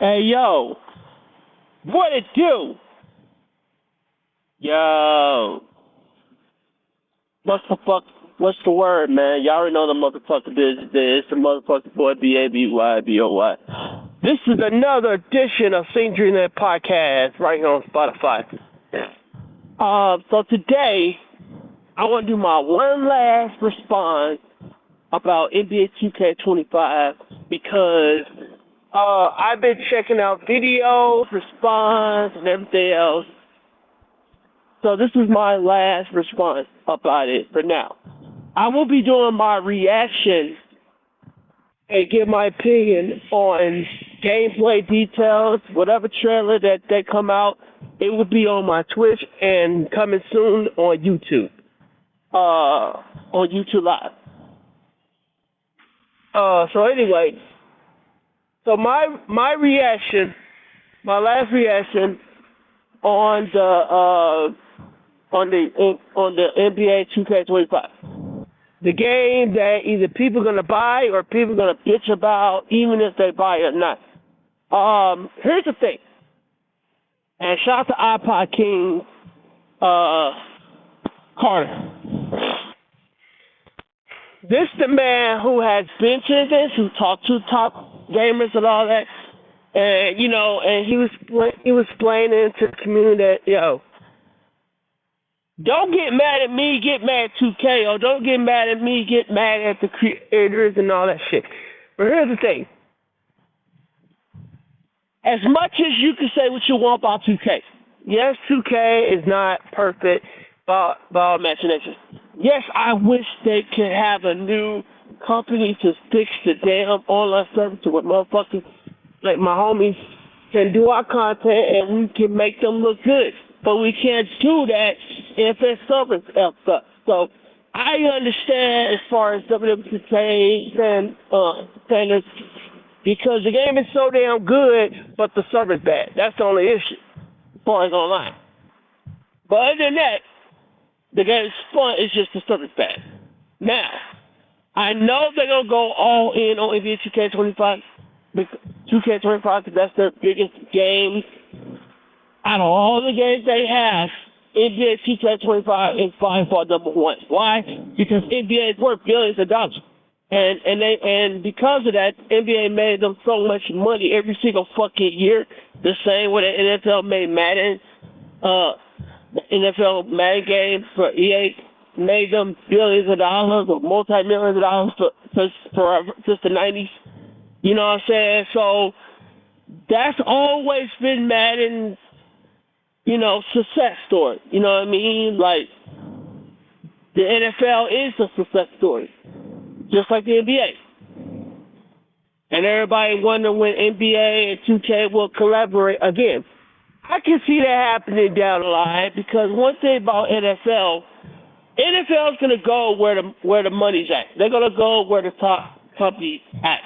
Hey yo, what it do? Yo, what's the fuck? What's the word, man? Y'all already know the motherfucker business. It's the motherfucking boy BABYBOY. This is another edition of Sing Dreamland Podcast right here on Spotify. So today I want to do my one last response about NBA 2K25 because I've been checking out videos, response, and everything else. So this is my last response about it for now. I will be doing my reaction and give my opinion on gameplay details, whatever trailer that they come out. It will be on my Twitch and coming soon on YouTube. On YouTube Live. So anyway, so my reaction, my last reaction on the NBA 2K25, the game that either people are gonna buy or people are gonna bitch about, even if they buy it or not. Here's the thing, and shout out to iPod King Carter. This the man who has been to this, who talked to top gamers and all that, and and he was explaining to the community that don't get mad at me, get mad at 2K, or don't get mad at me, get mad at the creators and all that shit. But here's the thing: as much as you can say what you want about 2K, yes, 2K is not perfect by all imagination. Yes, I wish they could have a new company to fix the damn online service to what motherfuckers like my homies can do our content and we can make them look good. But we can't do that if their service effed up. So I understand as far as WWE standards because the game is so damn good, but the service bad. That's the only issue as far as online. But other than that, the game is fun, it's just the service bad. Now, I know they're going to go all in on NBA 2K25, because that's their biggest game. Out of all the games they have, NBA 2K25 is by far number one. Why? Because NBA is worth billions of dollars. And because of that, NBA made them so much money every single fucking year, the same way the NFL made Madden. The NFL Madden game for EA made them billions of dollars or multi-millions of dollars for since the 90s. You know what I'm saying? So that's always been Madden's, success story. You know what I mean? Like, the NFL is a success story, just like the NBA. And everybody wonder when NBA and 2K will collaborate again. I can see that happening down the line because one thing about NFL is going to go where the money's at. They're going to go where the top companies at.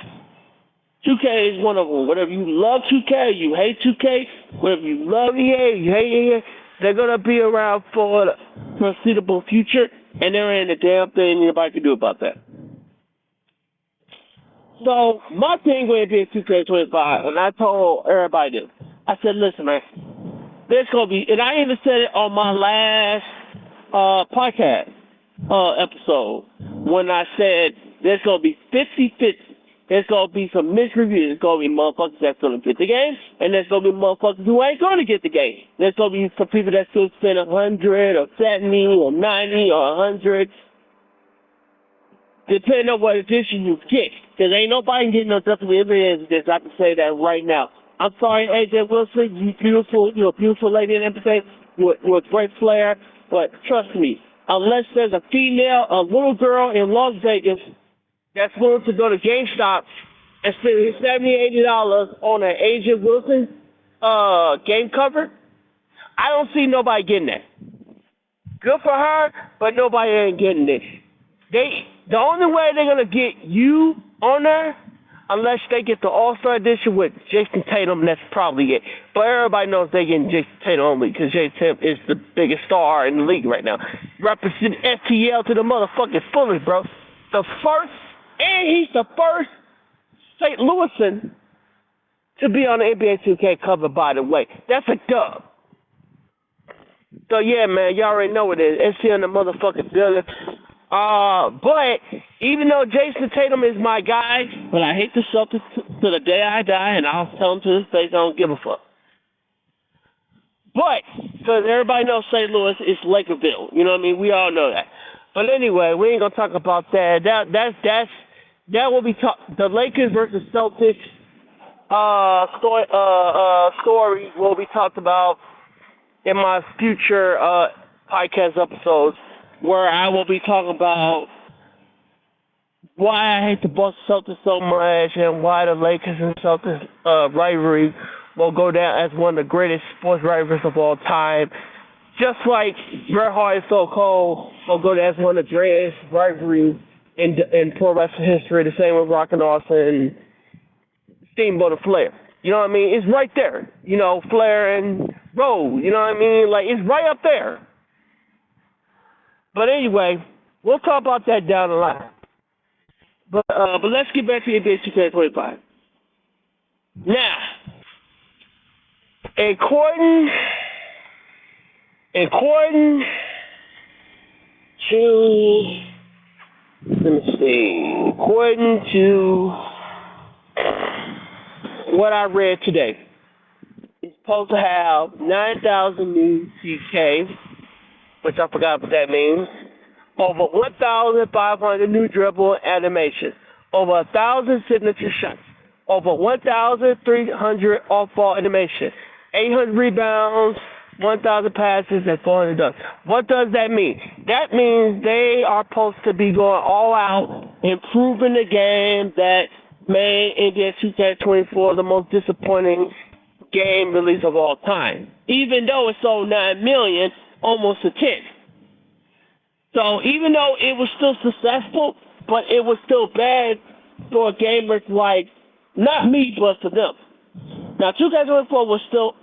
2K is one of them. Whatever you love 2K, you hate 2K. Whatever you love EA, you hate EA. They're going to be around for the foreseeable future, and there ain't a damn thing anybody can do about that. So my thing with being 2K25, and I told everybody this, I said, listen, man, there's going to be, and I even said it on my last podcast episode, when I said there's going to be 50-50. There's going to be some mixed reviews. There's going to be motherfuckers that's going to get the game, and there's going to be motherfuckers who ain't going to get the game. There's going to be some people that still spend 100 or 70 or 90 or 100, depending on what edition you get. Because ain't nobody getting no WWE this. I can say that right now. I'm sorry, AJ Wilson, you're a beautiful lady in empathy with great flair, but trust me, unless there's a female, a little girl in Las Vegas that's willing to go to GameStop and spend $70, $80 on an AJ Wilson game cover, I don't see nobody getting that. Good for her, but nobody ain't getting it. The only way they're gonna get you on there, unless they get the All-Star Edition with Jason Tatum, that's probably it. But everybody knows they're getting Jason Tatum only because Jason Tatum is the biggest star in the league right now. Representing STL to the motherfucking fullest, bro. And he's the first St. Louisan to be on the NBA 2K cover, by the way. That's a dub. So, yeah, man, y'all already know what it is. It's here in the motherfucking building. But even though Jason Tatum is my guy, but I hate the Celtics to the day I die, and I'll tell him to his face I don't give a fuck. But, because everybody knows St. Louis is Lakerville. You know what I mean? We all know that. But anyway, we ain't going to talk about that. That will be the Lakers versus Celtics story will be talked about in my future podcast episodes, where I will be talking about why I hate the Boston Celtics so much and why the Lakers and Celtics rivalry will go down as one of the greatest sports rivalries of all time. Just like Bret Hart and Stone Cold will go down as one of the greatest rivalries in pro wrestling history, the same with Rock and Austin, Steamboat and Flair. You know what I mean? It's right there. You know, Flair and Rhodes. You know what I mean? Like, it's right up there. But anyway, we'll talk about that down the line. But let's get back to NBA 2K25. Now, according to what I read today, it's supposed to have 9,000 new CK, which I forgot what that means, over 1,500 new dribble animations, over 1,000 signature shots, over 1,300 off-ball animation, 800 rebounds, 1,000 passes, and 400 dunks. What does that mean? That means they are supposed to be going all out, improving the game that made NBA 2K24 the most disappointing game release of all time. Even though it sold 9 million, almost a 10. So even though it was still successful, but it was still bad for gamers like, not me, but for them. Now 2K24 was still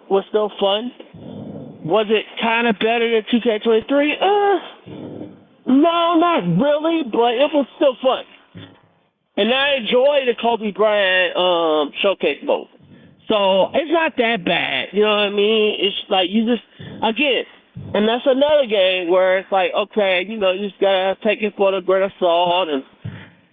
fun. Was it kind of better than 2K23? No, not really, but it was still fun. And I enjoy the Kobe Bryant showcase mode. So it's not that bad. You know what I mean? It's like you just, again, and that's another game where it's like, okay, you know, you just gotta take it for the grain of salt, and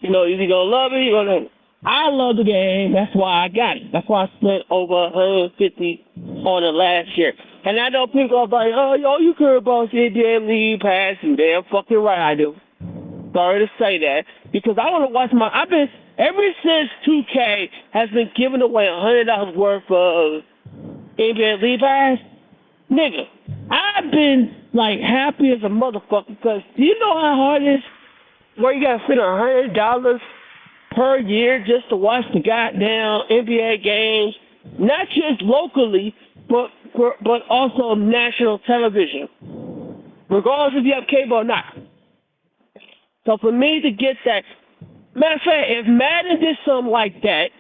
you know, either gonna love it, you're gonna. I love the game. That's why I got it. That's why I spent over $150 on it last year. And I know people are like, oh, yo, you care about the damn league pass. You damn fucking right I do. Sorry to say that, because I want to watch ever since 2K has been giving away $100 worth of NBA league pass, nigga, I've been, like, happy as a motherfucker, because do you know how hard it is where you got to spend $100 per year just to watch the goddamn NBA games, not just locally, but also national television, regardless if you have cable or not. So for me to get that, matter of fact, if Madden did something like that,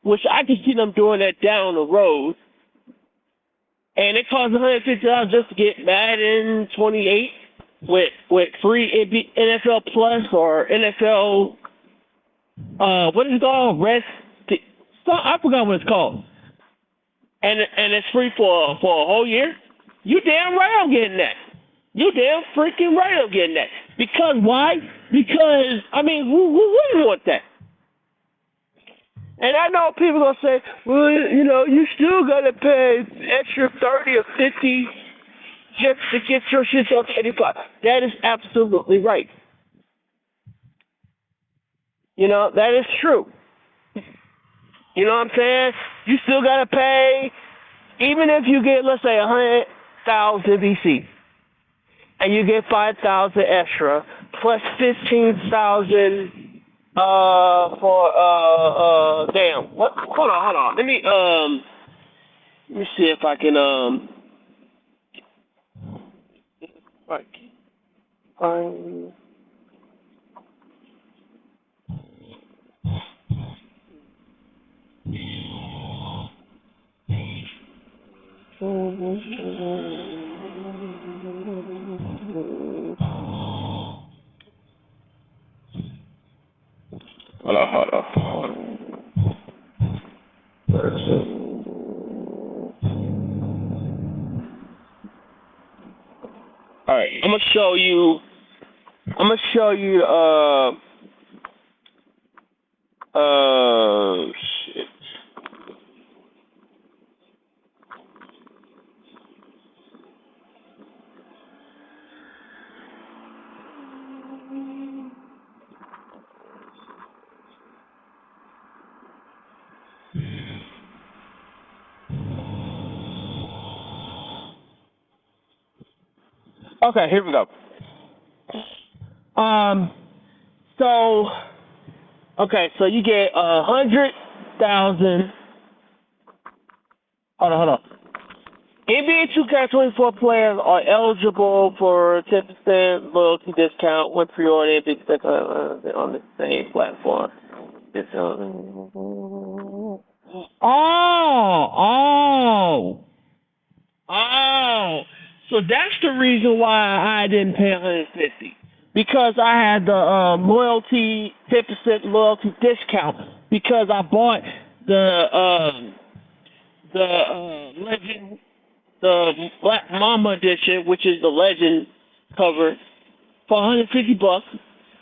which I could see them doing that down the road, and it costs $150 just to get Madden 28 with free NFL Plus or NFL, what is it called? I forgot what it's called. And it's free for a whole year. You damn right I'm getting that. You damn freaking right I'm getting that. Because why? Because, I mean, who wouldn't want that? And I know people going to say, well, you know, you still got to pay extra 30 or 50 just to get your shit up to 85. That is absolutely right. You know, that is true. You know what I'm saying? You still got to pay, even if you get, let's say, 100,000 VC, and you get 5,000 extra, plus 15,000 for damn. What? Hold on. Let me see if I can right. Hold on. I'm gonna show you. I'm gonna show you. Shit. Okay, here we go. Um. So. Okay, so you get 100,000. Hold on. NBA 2K24 players are eligible for 10% loyalty discount when pre-ordering big stick on the same platform. Oh. So that's the reason why I didn't pay 150 because I had the loyalty 10% loyalty discount because I bought the legend the Black Mamba edition, which is the legend cover, for $150.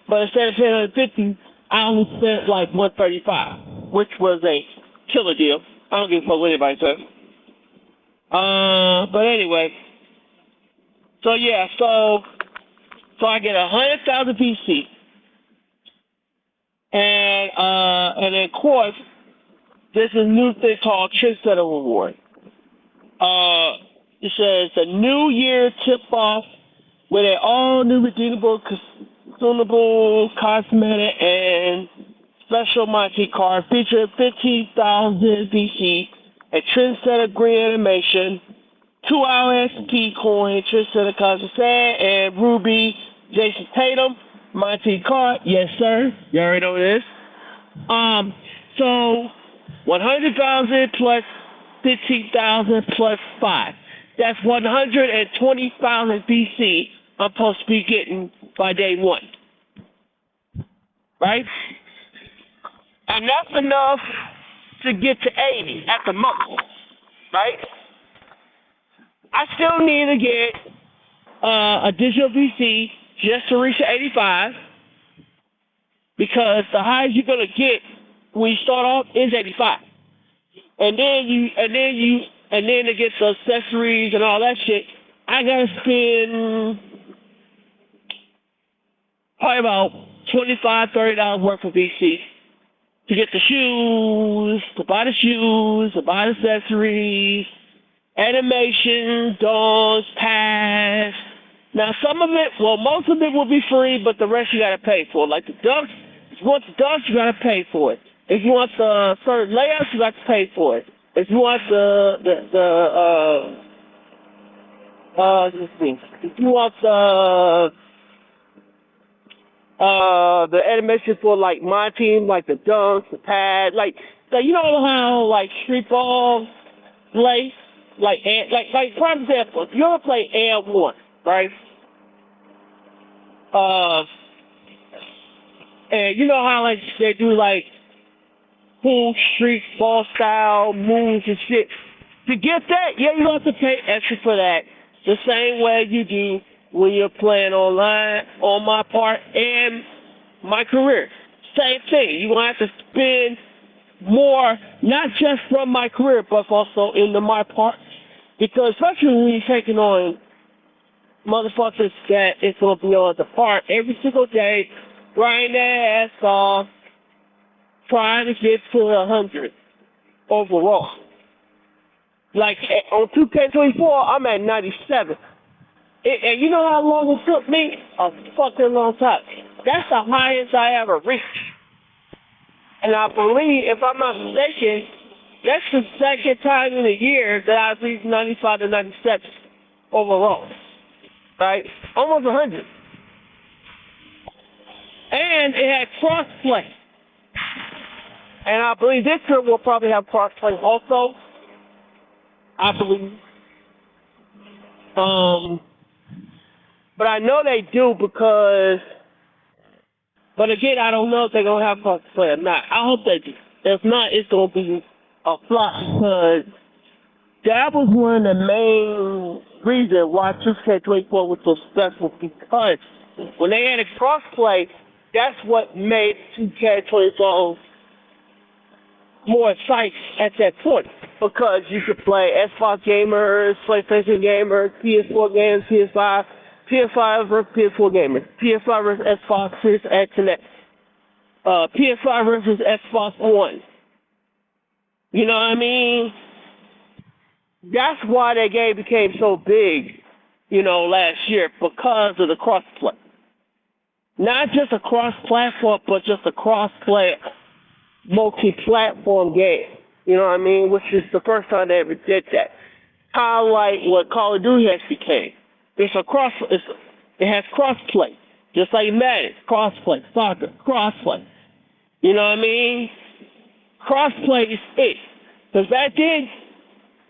But instead of paying 150, I only spent like 135, which was a killer deal. I don't give a fuck what anybody says. But anyway, so yeah, so I get 100,000 PC, and then of course, there's a new thing called Trendsetter Reward. It says a New Year tip-off with an all-new redeemable, consumable, cosmetic, and special Monty card featuring 15,000 VC, a Trendsetter green animation, 2-hour XP coin, Trendsetter Cosmic and Ruby, Jason Tatum, Monty card. Yes, sir. You already know what it is. So 100,000 plus 15,000 plus 5. That's 120,000 BC I'm supposed to be getting by day one. Right? And that's enough to get to 80 at the most. Right? I still need to get additional BC just to reach the 85 because the highest you're going to get when you start off is 85. And then to get the accessories and all that shit, I gotta spend probably about $25-$30 worth of VC to get the shoes, to buy the accessories, animation, dogs, pass. Now most of it will be free, but the rest you gotta pay for. Like the ducks, if you want the ducks, you gotta pay for it. If you want the certain layouts, you got to pay for it. If you want if you want the animation for like my team, like the dunks, the pad, like you know how like street ball play, like for example, if you ever play Air One, right? And you know how like they do like pool street ball style moves and shit. To get that, yeah, you have to pay extra for that. The same way you do when you're playing online on my part and my career. Same thing. You're going to have to spend more, not just from my career, but also in my part. Because especially when you're taking on motherfuckers that it's going to be on the part every single day, grinding their ass off, trying to get to 100 overall. Like on 2K24, I'm at 97. And you know how long it took me? A fucking long time. That's the highest I ever reached. And I believe, if I'm not mistaken, that's the second time in a year that I've reached 95 to 97 overall. Right? Almost 100. And it had cross-play. And I believe this year will probably have cross-play also. I believe. But I know they do because, but again, I don't know if they're going to have cross-play or not. I hope they do. If not, it's going to be a flop because that was one of the main reasons why 2K24 was so successful because when they had a crossplay, that's what made 2K24 more exciting at that point because you could play Xbox gamers, PlayStation gamers, PS4 games, PS5 versus PS4 gamers, PS5 versus Xbox Series X and X, PS5 versus Xbox One. You know what I mean? That's why that game became so big, last year because of the crossplay. Not just a cross-platform, but just a cross-play, multi-platform game. You know what I mean? Which is the first time they ever did that. Kind of like what Call of Duty has became. It has crossplay, just like Madden, crossplay, soccer, crossplay. You know what I mean? Crossplay is it. Because back then,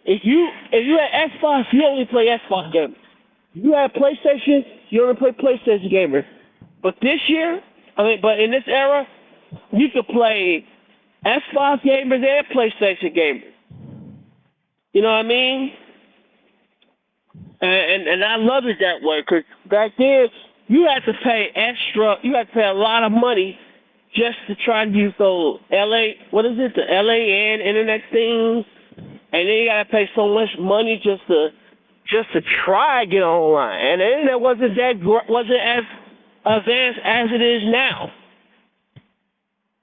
if you had Xbox, you only play Xbox games. If you had PlayStation, you only play PlayStation gamers. But but in this era, you could play Xbox gamers and PlayStation gamers. You know what I mean? And I love it that way because back then you had to pay a lot of money just to try to use those the LAN internet things, and then you gotta pay so much money just to try to get online, and the internet wasn't as advanced as it is now.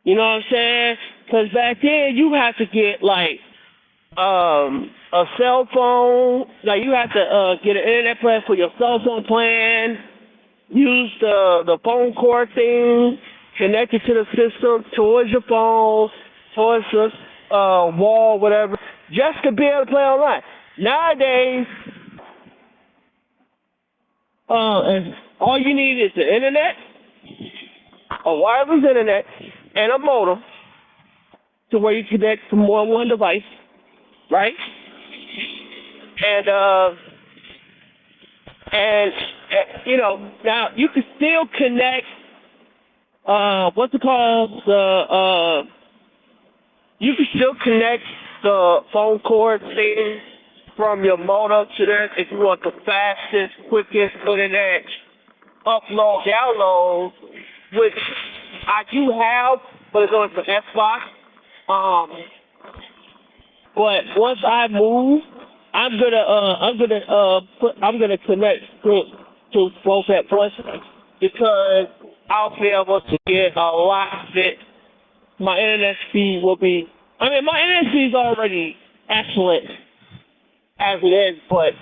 You know what I'm saying? Because back then you had to get like a cell phone, like you have to get an internet plan for your cell phone plan, use the phone cord thing, connect it to the system, towards your phone, towards the wall, whatever, just to be able to play online. Nowadays, and all you need is the internet, a wireless internet, and a modem to where you connect to more than one device, right? And now you can still connect. You can still connect the phone cord thing from your modem to that if you want the fastest, quickest internet upload, download, which I do have, but it's only for Xbox. But once I move, I'm gonna connect to both at once because I'll be able to get a lot of it. My internet speed will be. My internet speed is already excellent as it is, but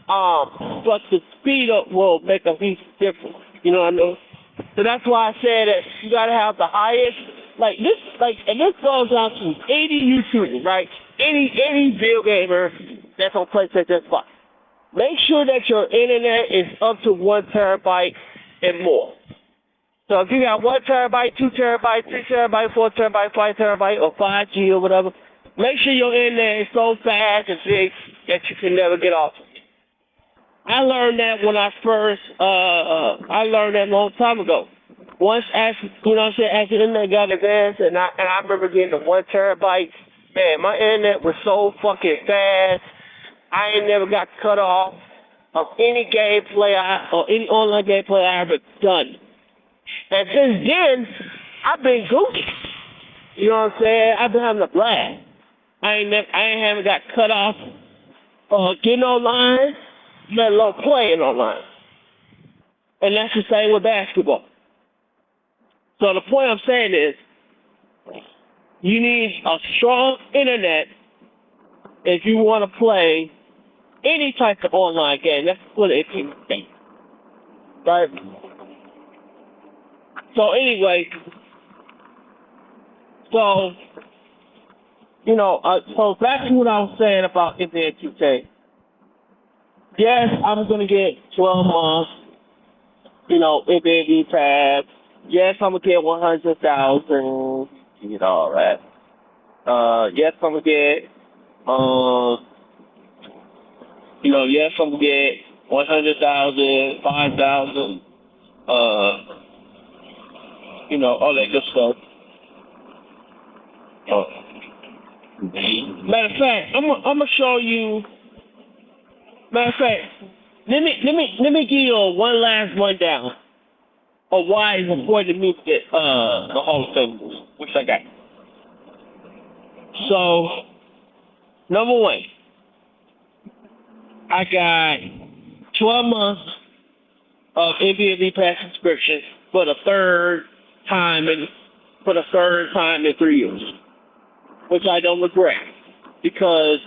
the speed up will make a huge difference. You know what I mean? So that's why I said that you gotta have the highest. And this goes down to any YouTuber, right? Any video gamer that's on PlayStation Xbox. Make sure that your internet is up to 1 terabyte and more. So if you got 1 terabyte, 2 terabyte, 3 terabyte, 4 terabyte, 5 terabyte, or 5G or whatever, make sure your internet is so fast and big that you can never get off. I learned that when I learned that a long time ago. Once as the internet got advanced, and I remember getting the 1 terabyte. Man, my internet was so fucking fast. I ain't never got cut off of any gameplay or any online gameplay I ever done. And since then, I've been goofy. You know what I'm saying? I've been having a blast. I ain't haven't got cut off getting online, let alone playing online. And that's the same with basketball. So the point I'm saying is, you need a strong internet if you want to play any type of online game. That's what it is. Right? So anyway, so back to what I was saying about NBA 2K. Yes, I'm going to get 12 months, NBA Pass. Yes, I'm going to get 100,000, all that. Yes, I'm going to get, yes, I'm going to get 100,000, 5,000, all that good stuff. Matter of fact, I'm going to show you Matter of fact, let me give you a one last rundown of why it's important to me to get the Hall of Fame, which I got. So, number one, I got 12 months of NBA League Pass subscription for the third time in 3 years, which I don't regret because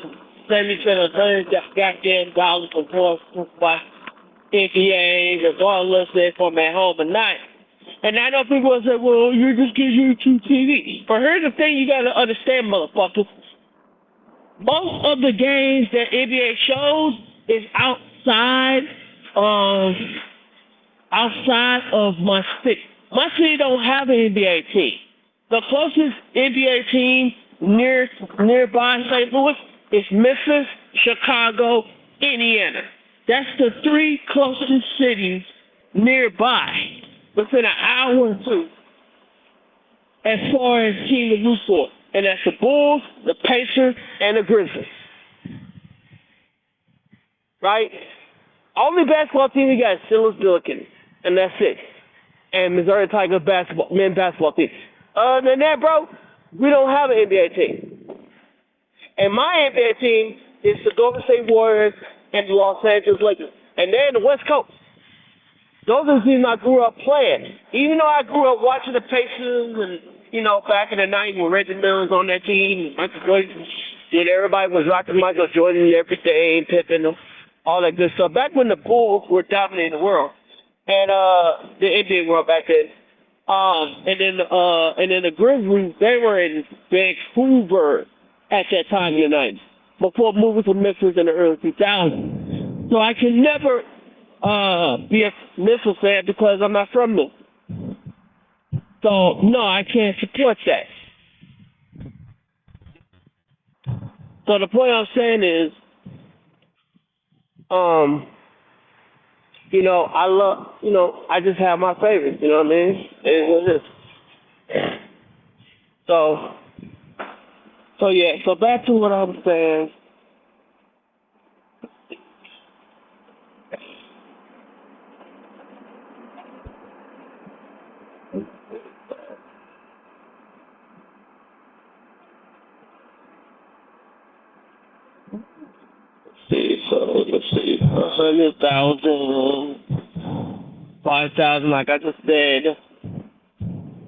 Sammy spent $100 for my NBA, regardless if I'm at home or not. And I know people will say, well, you're just getting YouTube TV. But here's the thing you gotta understand, motherfuckers. Most of the games that NBA shows is outside of my city. My city don't have an NBA team. The closest NBA team nearby St. Louis is Memphis, Chicago, Indiana. That's the three closest cities nearby, within an hour or two, as far as team to root for. And that's the Bulls, the Pacers, and the Grizzlies. Right? Only basketball team we got is Steelers Billikens, and that's it. And Missouri Tigers men's basketball team. Other than that, bro, we don't have an NBA team. And my NBA team is the Golden State Warriors and the Los Angeles Lakers. And they're in the West Coast. Those are the teams I grew up playing. Even though I grew up watching the Pacers and, back in the 90s when Reggie Miller was on that team, Michael Jordan, and everybody was rocking Michael Jordan every day, Pippen, all that good stuff. Back when the Bulls were dominating the world. And the NBA world back then. And then the Grizzlies, they were in Vancouver at that time in the 90s, before moving to Memphis in the early 2000s. So I can never be a Memphis fan because I'm not from Memphis. So, no, I can't support that. So the point I'm saying is, I love, I just have my favorites, you know what I mean? It is what it is. So yeah, so back to what I was saying. Let's see, 100,000, 5,000, like I just said.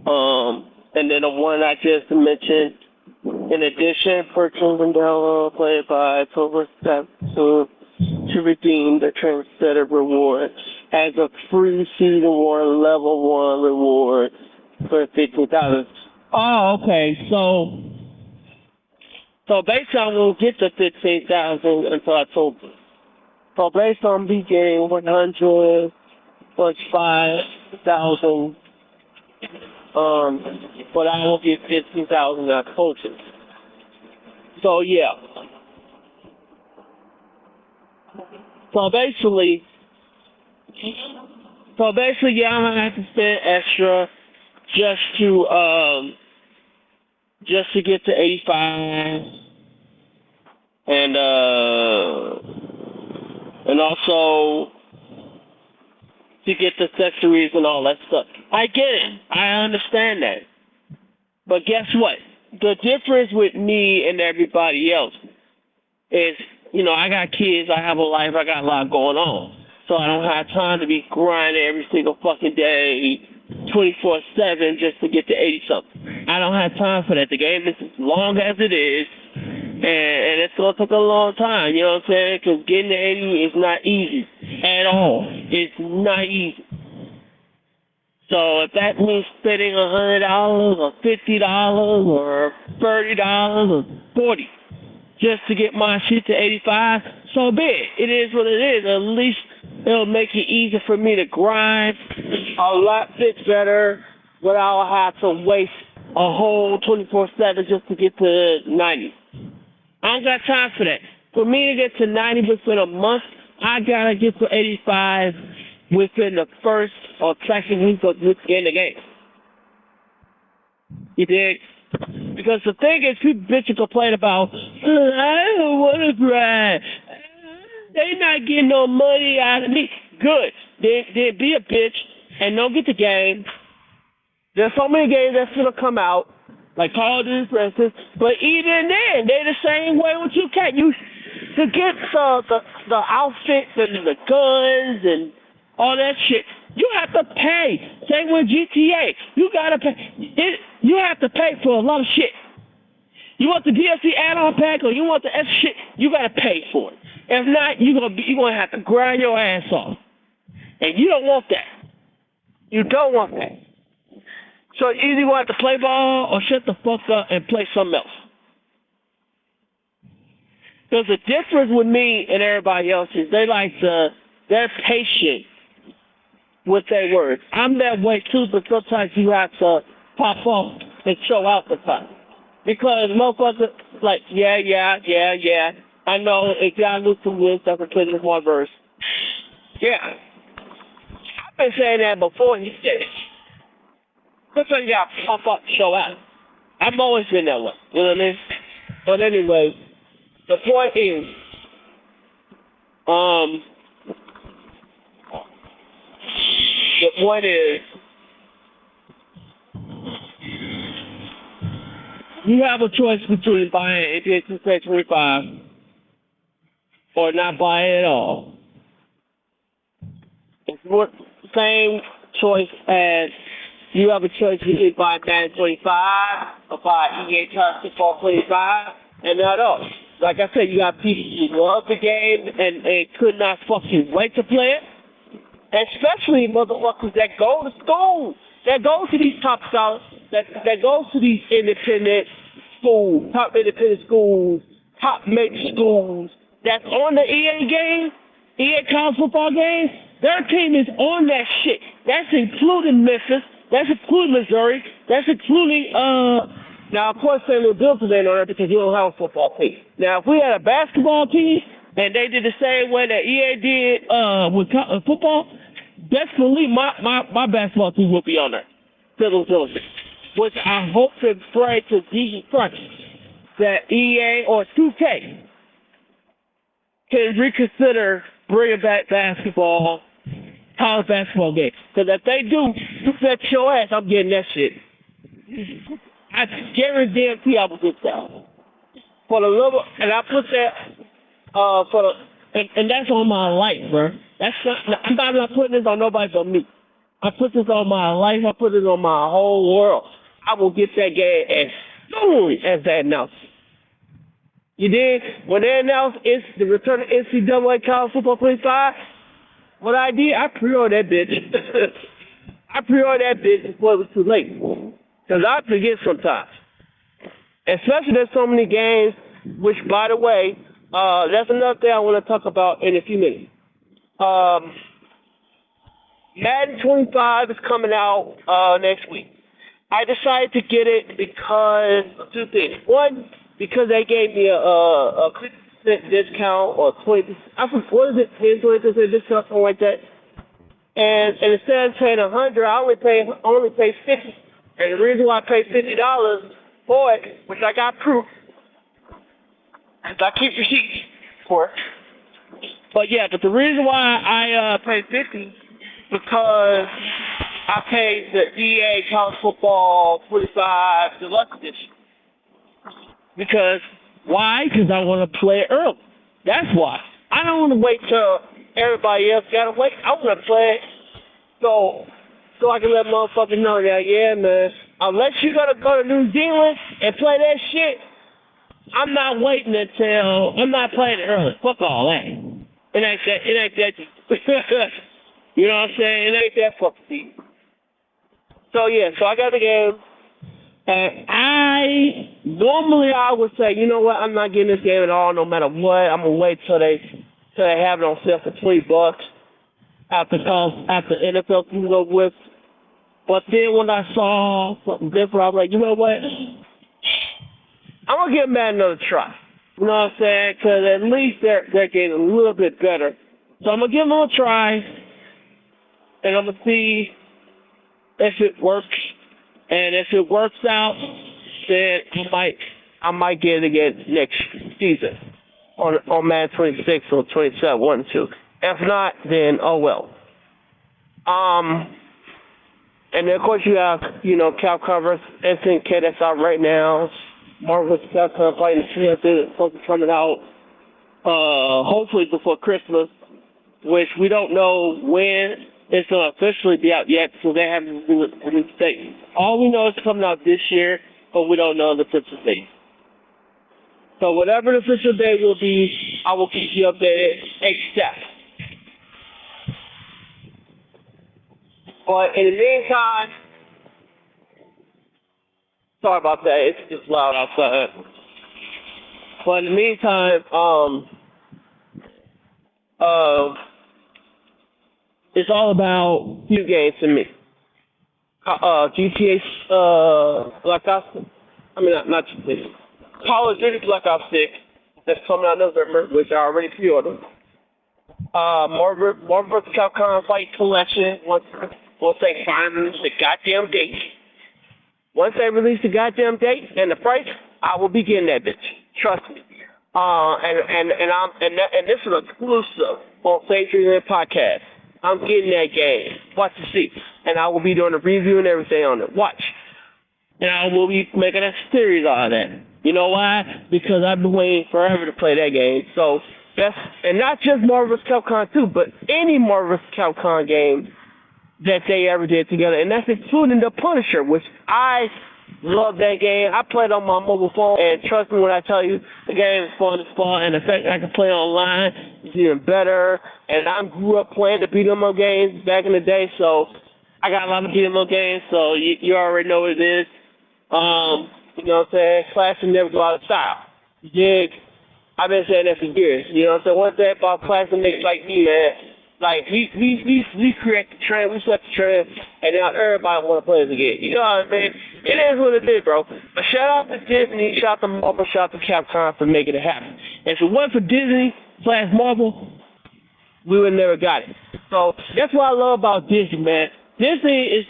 And then the one I just mentioned, in addition, purchase Mandela played by October 7th to redeem the Trendsetter reward as a free season one level 1 reward for 15,000. Oh, okay. So basically, I won't get the 15,000 until October. So based on me getting 100 plus 5,000, but I won't get 15,000 in October. So yeah. So basically, yeah, I'm gonna have to spend extra just to get to 85, and also to get the accessories and all that stuff. I get it. I understand that. But guess what? The difference with me and everybody else is, I got kids, I have a life, I got a lot going on. So I don't have time to be grinding every single fucking day, 24/7, just to get to 80-something. I don't have time for that. The game is as long as it is, and it's going to take a long time, you know what I'm saying? Because getting to 80 is not easy at all. It's not easy. So if that means spending $100 or $50 or $30 or $40 just to get my shit to 85, so be it. It is what it is. At least it'll make it easier for me to grind a lot better without having to waste a whole 24/7 just to get to 90. I don't got time for that. For me to get to 90 within a month, I gotta get to 85 within the first or second week of this game the game. You dig? Because the thing is, people bitch and complain about, I don't want to grind. They not not getting no money out of me. Good. Then be a bitch and don't get the game. There's so many games that's gonna come out, like Call of Duty, for instance. But even then, they're the same way with 2K. You to get the outfits and the guns and all that shit. You have to pay. Same with GTA. You gotta pay. You have to pay for a lot of shit. You want the DLC add-on pack or you want the extra shit, you gotta pay for it. If not, you're gonna have to grind your ass off. And you don't want that. You don't want that. So you either want to play ball or shut the fuck up and play something else. There's a difference with me and everybody else is they're patient with their words. I'm that way too, but sometimes you have to pop off and show out the time. Because motherfuckers like, yeah. I know if y'all lose to win, so I can play this one verse. Yeah. I've been saying that before he said it. Sometimes you gotta pop up and show out. I've always been that way. You know what I mean? But anyway, the point is, you have a choice between buying NBA 2K25 or not buying it at all. It's the same choice as you have a choice between buy Madden 25 or buy EA Football 25 and not all. Like I said, you got people who love the game and could not fucking wait to play it. Especially motherfuckers that go to school, that go to these top scholars, that go to these independent schools, top independent schools, top major schools, that's on the EA game, EA college football game. Their team is on that shit. That's including Memphis. That's including Missouri. That's including, now, of course, St. Louis Bills ain't on there because you don't have a football team. Now, if we had a basketball team and they did the same way that EA did with football, best believe my basketball team will be on there. St. Louis Bills. Which I hope and pray to Jesus Christ that EA or 2K can reconsider bringing back basketball, college basketball games. Because if they do, you bet your ass I'm getting that shit. I guarantee I will get that. For the little, and I put that, and that's on my life, bro. That's not, I'm not putting this on nobody but me. I put this on my life, I put it on my whole world. I will get that game as soon as they announce it. You did? When they announced it's the return of NCAA College Football 25, what I did, I pre-ordered that bitch. I pre-ordered that bitch before it was too late. Because I forget sometimes. Especially there's so many games, which, by the way, that's another thing I want to talk about in a few minutes. Madden 25 is coming out next week. I decided to get it because of two things. One, because they gave me a 50% discount or 20%. I forget, what is it, 10-20% discount, something like that. And instead of paying $100, I only pay $50. And the reason why I paid $50 for it, which I got proof, is I keep receipts for it. But yeah, but the reason why I paid $50 because I paid the EA College Football 25 Deluxe Edition. Because why? Because I want to play it early. That's why. I don't want to wait till everybody else gotta wait. I want to play it so I can let motherfuckers know that, yeah, man, unless you're gonna go to New Zealand and play that shit, I'm not waiting until I'm not playing it early. Fuck all that. It ain't that. You know what I'm saying? It ain't that fucking deep. So yeah, so I got the game. And normally I would say, you know what, I'm not getting this game at all, no matter what. I'm gonna wait till they have it on sale for $20 after NFL season over with. But then when I saw something different, I was like, you know what? I'm gonna give Matt another try. You know what I'm saying? Because at least they're getting a little bit better. So I'm gonna give them a try, and I'm gonna see if it works. And if it works out, then I might get it again next season. on Madden 26 or 27, one or two. If not, then oh well. And then of course you have, Capcom vs. SNK that's out right now. Marvel vs. Capcom Fighting Champions supposed to be coming out hopefully before Christmas, which we don't know when it's going to officially be out yet, so they haven't released date. All we know is it's coming out this year, but we don't know the official date. So whatever the official date will be, I will keep you updated, except. But in the meantime, sorry about that, it's just loud outside. But in the meantime, it's all about few games to me. GTA, Black Ops, not GTA. Call of Duty Black Ops 6, that's coming out in November, which I already pre-ordered. Marvel vs. Capcom Fight Collection, once they find the goddamn date. Once they release the goddamn date and the price, I will be getting that bitch. Trust me. And this is exclusive on Patreon Podcast. I'm getting that game. Watch and see. And I will be doing a review and everything on it. Watch. And I will be making a series out of that. You know why? Because I've been waiting forever to play that game. So and not just Marvel vs. Capcom 2, but any Marvel vs. Capcom game that they ever did together. And that's including The Punisher, which I love that game. I played on my mobile phone, and trust me when I tell you, the game is fun as fun, and the fact I can play online is even better. And I grew up playing the beat 'em up games back in the day, so I got a lot of beat 'em up games, so you already know what it is. You know what I'm saying? Classic never go out of style. You dig? I've been saying that for years. You know what I'm saying? One thing about classic niggas like me, man, like, we create the trend, we set the trend, and now everybody want to play us again. You know what I mean? It is what it is, bro. But shout out to Disney, shout out to Marvel, shout out to Capcom for making it happen. And if it wasn't for Disney/Marvel, we would never got it. So that's what I love about Disney, man. Disney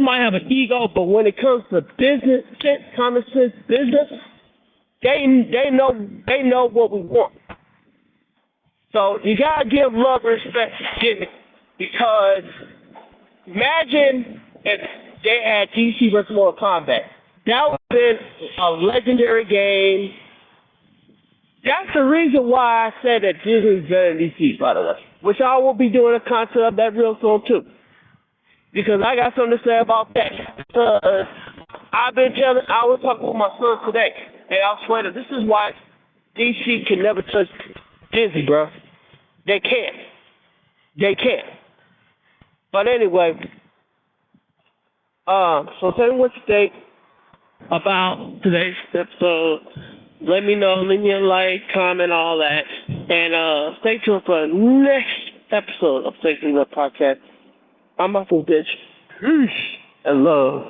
might have an ego, but when it comes to business sense, common sense business, they know what we want. So you gotta give love and respect to Disney, because imagine if they had DC vs. Mortal Kombat. That would have been a legendary game. That's the reason why I said that Disney's better than DC, by the way. Which I will be doing a concert of that real soon too. Because I got something to say about that. I was talking with my son today, and I swear that this is why DC can never touch Disney, bro. They can't. They can't. But anyway, so tell me what you think about today's episode. Let me know, leave me a like, comment, all that. And stay tuned for the next episode of Stay Tuned Podcast. I'm a fool bitch. Peace and love.